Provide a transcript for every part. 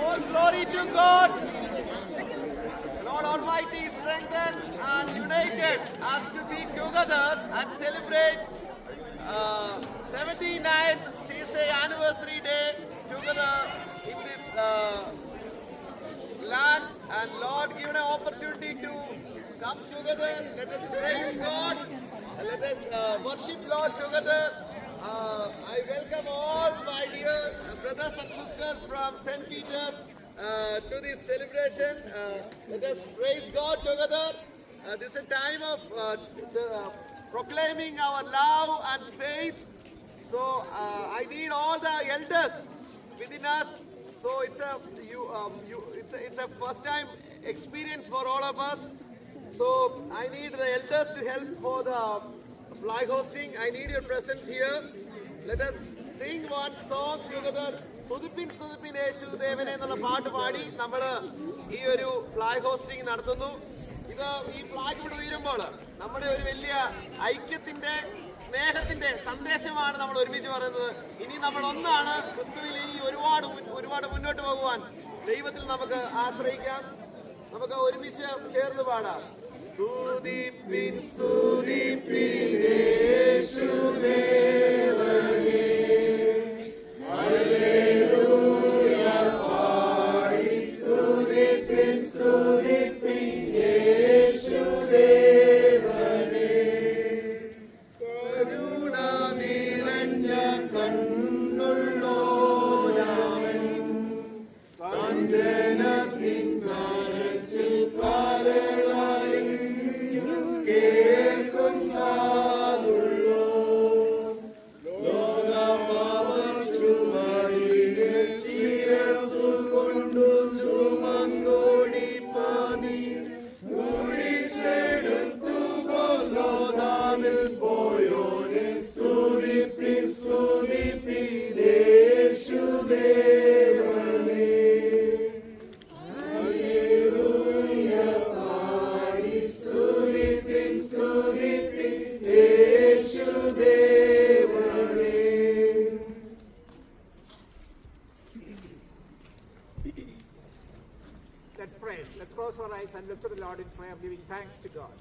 All glory to God. Lord Almighty strengthened and united us to be together and celebrate 79th CSA anniversary day together in this land. And Lord, given an opportunity to come together, let us praise God. Let us worship Lord together. I welcome all my dear brothers and sisters from St. Peter's to this celebration. Let us praise God together. This is a time of proclaiming our love and faith. So I need all the elders within us. So it's a first time experience for all of us. So I need the elders to help for the flag hosting. I need your presence here. Let us sing one song together. സുതിപ്പിൻ സുതിപ്പിൻ യേശുദേവനെ എന്നുള്ള പാട്ട് പാടി നമ്മൾ ഈ ഒരു flag hosting നടത്തുന്നു. ഇത് ഈ flag ഇവിടെ ഉയരുമ്പോൾ നമ്മുടെ ഒരു വലിയ ഐക്യത്തിന്റെ സ്നേഹത്തിന്റെ സന്ദേശമാണ് നമ്മൾ ഒരുമിച്ച് പറയുന്നത്. ഇനി നമ്മൾ ഒന്നാണ്. ക്രിസ്തുവിൽ ഇനി ഒരുപാട് മുന്നോട്ട് പോകുവാൻ ദൈവത്തിൽ നമുക്ക് ആശ്രയിക്കാം. നമുക്ക് ഒരുമിച്ച് ചേർന്ന് പാടാം. സ്തുതിപ്പിൻ സ്തുതിപ്പിൻ യേശുദേവനെ, ഹല്ലേലൂയ പാടി സ്തുതിപ്പിൻ സ്തുതിപ്പിൻ യേശുദേവനെ, കരുണ നിറഞ്ഞ കണ്ണുള്ളോനവൻ, വന്ദനത്തിൻ കരച്ചിൽ കരളറിഞ്ഞു കേൾക്കുന്നതുള്ളൂ, ലോകമവൻ ചുമലിനെ ശിരസ്സു കൊണ്ടു ചുമന്നോടിപ്പാനി, കുരിശെടുത്തു ഗോൽഗോഥാവിൽ പോയോനെ, സ്തുതിപ്പിൻ സ്തുതിപ്പിൻ യേശുദേവനെ, ഹല്ലേലൂയ പാടി സ്തുതിപ്പിൻ സ്തുതിപ്പിൻ യേശുദേവനെ. Let's pray. Let's close our eyes and look to the Lord in prayer, giving thanks to God.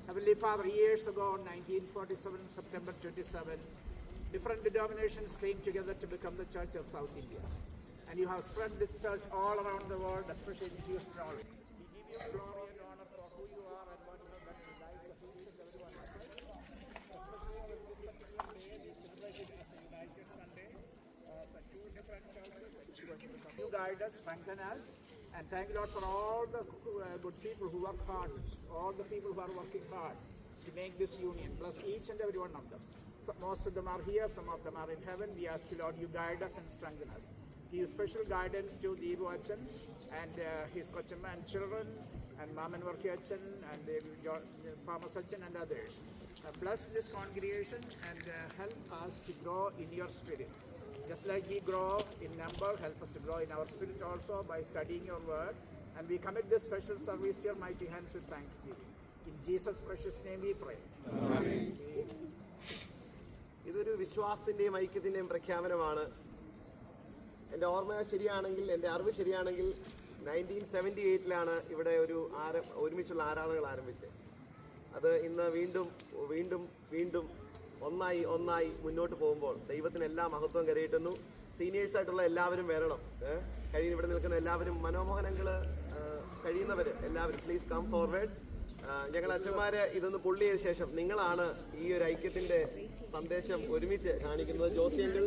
Heavenly Father, years ago, 1947, September 27, different denominations came together to become the Church of South India. And you have spread this church all around the world, especially in Houston. We give you glory and honor for who you are and what you have done in the lives of each and every one of us. Especially on this particular day, we celebrate it as a United Sunday for two different churches. You guide us, strengthen us. And thank you, Lord, for all the good people who work hard, all the people who are working hard to make this union. Bless each and every one of them. So most of them are here, some of them are in heaven. We ask you, Lord, you guide us and strengthen us. Give special guidance to Deepu Achan and his Kochama and children, and Maman Varki Achan and Farmer Achan and others. Bless this congregation and help us to grow in your spirit. Just like we grow in number, help us to grow in our spirit also by studying your word. And we commit this special service to your mighty hands with thanksgiving. In Jesus' precious name we pray. Amen. ഇതൊരു വിശ്വാസത്തിന്റെയും ഐക്യത്തിന്റെയും പ്രഖ്യാപനമാണ്. എൻ്റെ ഓർമ്മ ശരിയാണെങ്കിൽ, എൻ്റെ അറിവ് ശരിയാണെങ്കിൽ 1978 ഇവിടെ ഒരു ഒരുമിച്ചുള്ള ആരാധനകൾ ആരംഭിച്ചത്. അത് ഇന്ന് വീണ്ടും വീണ്ടും വീണ്ടും ഒന്നായി മുന്നോട്ട് പോകുമ്പോൾ ദൈവത്തിന് എല്ലാ മഹത്വം കരയിട്ടുന്നു. സീനിയേഴ്സായിട്ടുള്ള എല്ലാവരും വരണം. ഇവിടെ നിൽക്കുന്ന എല്ലാവരും, മനോമോഹനങ്ങൾ കഴിയുന്നവർ എല്ലാവരും പ്ലീസ് കം ഫോർവേഡ്. ഞങ്ങൾ അച്ഛന്മാര് ഇതൊന്ന് പുള്ളിയ ശേഷം നിങ്ങളാണ് ഈ ഒരു ഐക്യത്തിന്റെ സന്ദേശം ഒരുമിച്ച് കാണിക്കുന്നത്. Josi uncle,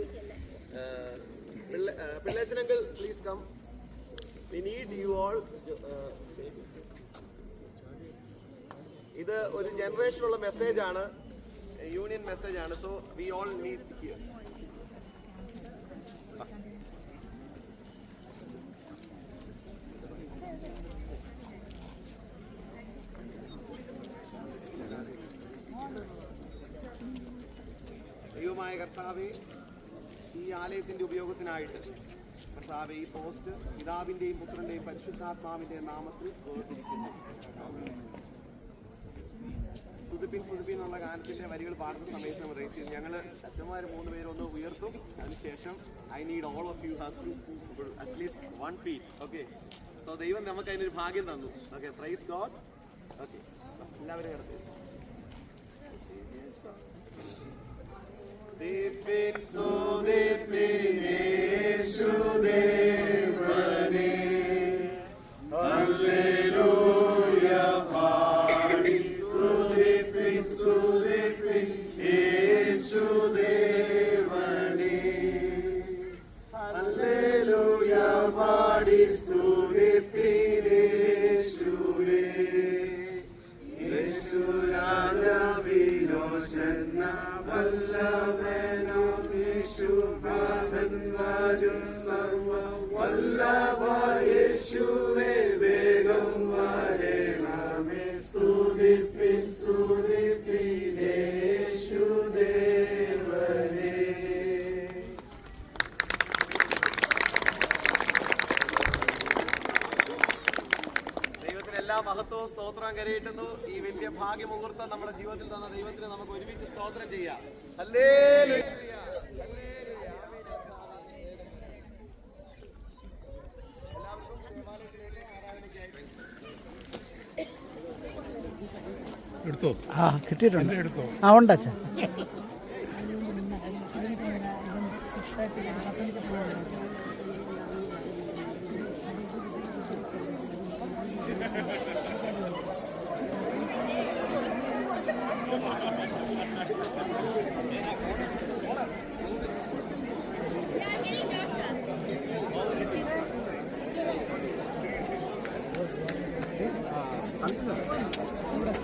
Pillechan uncle please come. We need you all. ഇത് ഒരു ജനറേഷനുള്ള മെസ്സേജാണ്, യൂണിയൻ മെസ്സേജാണ്. So we all need here. ദൈവമായ കർത്താവെ, ഈ ആലയത്തിന്റെ ഉപയോഗത്തിനായിട്ട് കർത്താവെ ഈ പോസ്റ്റ് പിതാവിന്റെയും പുത്രന്റെയും പരിശുദ്ധാത്മാവിന്റെയും നാമത്തിൽ പ്രവർത്തിക്കുന്നു. സുതിപ്പിൻ സുതിപ്പിൻ എന്നുള്ള ഗാനത്തിന്റെ വരികൾ പാടുന്ന സമയത്ത് നമ്മൾ റേസ് ചെയ്തു. ഞങ്ങൾ അച്ഛന്മാർ 3 പേരൊന്ന് ഉയർത്തും. അതിനുശേഷം I need all of you has to at least 1 feet. Okay, so ദൈവം നമുക്ക് അതിനൊരു ഭാഗ്യം തന്നു. Okay, praise God. ഓക്കെ, എല്ലാവരും കിടത്തി. ദീപിൻ സുതിപ്പിൻ യേശുദേവനേ, ഹല്ലേലൂയ പാടി സ്തുതിപ്പിൻ സ്തുതിപ്പിൻ യേശുദേവനേ, ഹല്ലേലൂയ പാടി സ്തുതിപ്പിൻ യേശുവേ, യേശു രാജാവിലോചന വല്ലഭനാം യേശു പാദം വരും സർവ വല്ലഭ യേശുവേ, വേഗം വരണമേ സ്തുതിപ്പിൻ സ്തുതിപ്പിൻ യേശുദേവനേ. ദൈവത്തിന് എല്ലാ മഹത്വവും സ്തോത്രം കരയിട്ടുന്നു. ഈ വലിയ ഭാഗ്യമുഹൂർത്തം നമ്മുടെ ജീവിതത്തിൽ തന്ന ദൈവത്തിന് നമുക്ക് ഒരുമിച്ച് സ്തോത്രം ചെയ്യാം. ഹല്ലേലൂയ. എടുത്തോ? ആ കിട്ടിയിട്ടുണ്ട്. എടുത്തോ? ആ ഉണ്ട് അച്ഛൻ. ഇവിടെ